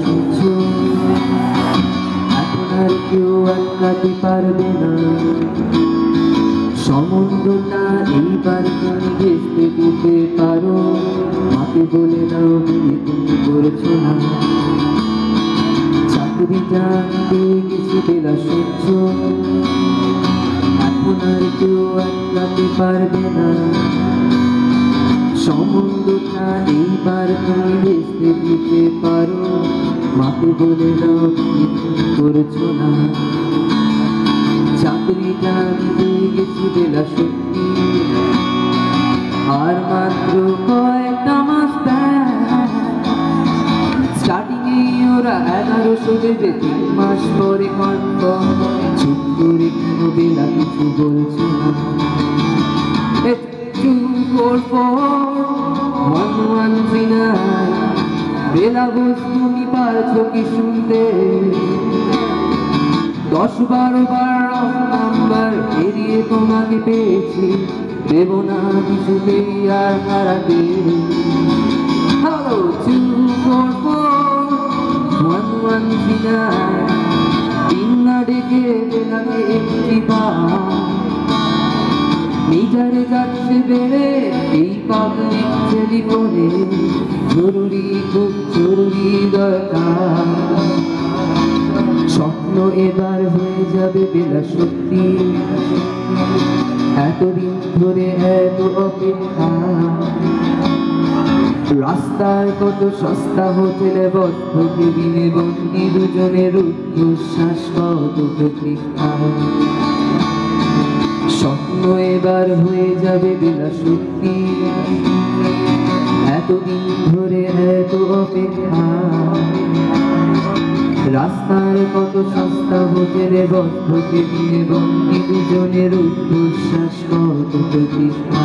শুনছো এখন আর কেউ আটকাতে পারবে না সমুদ্রটা এইবার তুমি ভেসতে দিতে পারো মাকে বলে নাও বিয়ে তুমি করছো না চাকরিটা পেয়ে গেছি বেলা শুনছো এখন আর কেউ আটকাতে পারবে না সমুদ্রটা এইবার তুমি ভেসতে দিতে পারো মাকে বলে নাও বিয়ে তুমি করছো না চাকরিটা পেয়ে গেছি বেলা সত্যি আর মাত্র কয়েকটা মাস স্টার্টিং এ ওরা 1100 দেবে 3 মাস পরে কনফার্ম চুপ করে কেন বেলা কিছু বলছো না 244-1139 বেলা বস তুমি পারছো কি শুনতে 10-12 বার নাম্বার এড়িয়ে তোমাকে পেয়েছি দেব না কিছুতেই আর হারাতে হ্যালো 244-1139 দিন না ডেকে বেলাকে একটি মিটারে যাচ্ছে বেড়ে এই পাবলিক টেলিফোনে জরুরি খুব জরুরি দরকার স্বপ্ন এবার হয়ে যাবে বেলা সত্যি এতদিন ধরে এত অপেক্ষা রাস্তার কত সস্তা হোটেলে বদ্ধ কেবিনে বন্দি দুজনের উচ্ছ্বাস কত প্রতীক্ষা স্বপ্ন এবার হয়ে যাবে বেলা সত্যি এতদিন ধরে এত অপেক্ষা রাস্তার কত সস্তা হোটেলে বদ্ধ কেবিনে বন্দি দুজনের উচ্ছ্বাস কত প্রতীক্ষা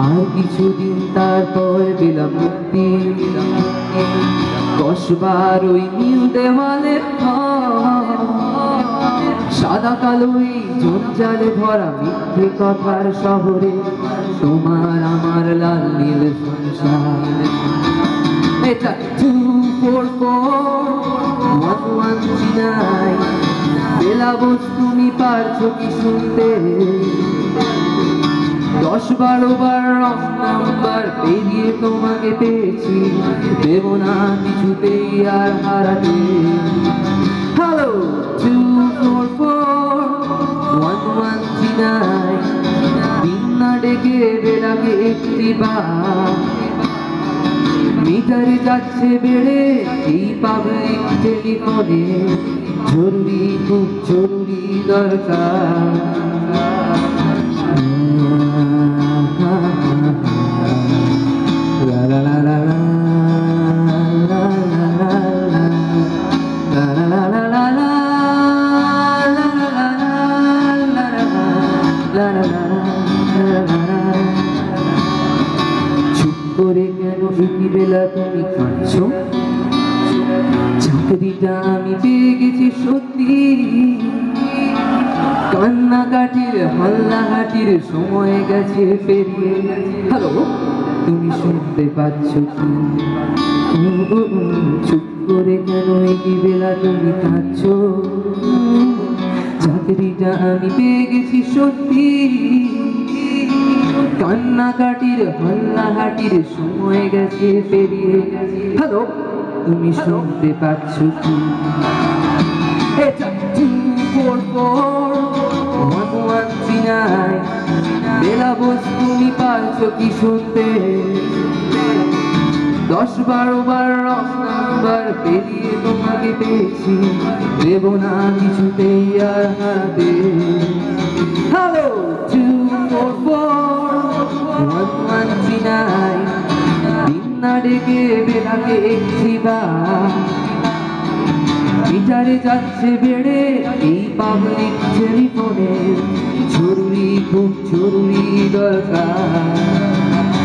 আর কিছুদিন তারপর বেলা মুক্তি কসবার ওই নীল দেওয়ালের সাদা কালোই জঞ্জালে ভরা মিথ্যে কথার শহরে তোমার আমার লাল নীল সংসার এটা 244-1139 বেলা বস তুমি পারছো কি শুনতে 10-12 বার নাম্বার পেরিয়ে তোমাকে পেয়েছি দেব না কিছুতেই আর হারাতে হ্যালো 244-1139 দিন না ডেকে বেলাকে একটি বার মিটারে যাচ্ছে বেড়ে এই পাবলিক টেলিফোনে জরুরি খুব জরুরি দরকার la la la la la la la la la la la চুপ করে কেন একই বেলা তুমি কাঁদছো চাকরিটা আমি পেয়ে গেছি সত্যি কান্নাকাটির হাল্লাহাটির সময় গেছে পেরিয়ে হ্যালো তুমি শুনতে পাচ্ছ কি চুপ করে কেন একই বেলা তুমি কাঁদছো চাকরিটা আমি পেয়ে গেছি সত্যি কান্নাকাটির হাল্লাহাটির সময় গেছে পেরিয়ে হ্যালো তুমি শুনতে পাচ্ছ কি এটা 244-1139 বেলা বস তুমি পারছো কি শুনতে 10-12 বার নাম্বার পেরিয়ে তোমাকে পেয়েছি দেব না কিছুতেই আর হারাতে হ্যালো 244-1139 দিন না ডেকে বেলাকে একটি বার মিটারে যাচ্ছে বেড়ে এই পাবলিক টেলিফোনে জরুরি খুব জরুরি দরকার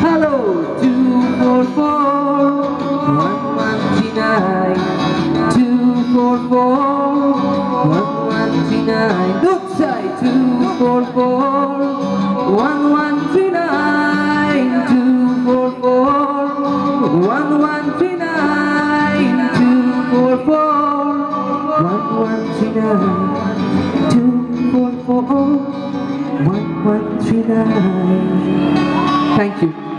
hello 244-1139 244-1139 Look side 244-1139 244-1139 2444 1139. Thank you.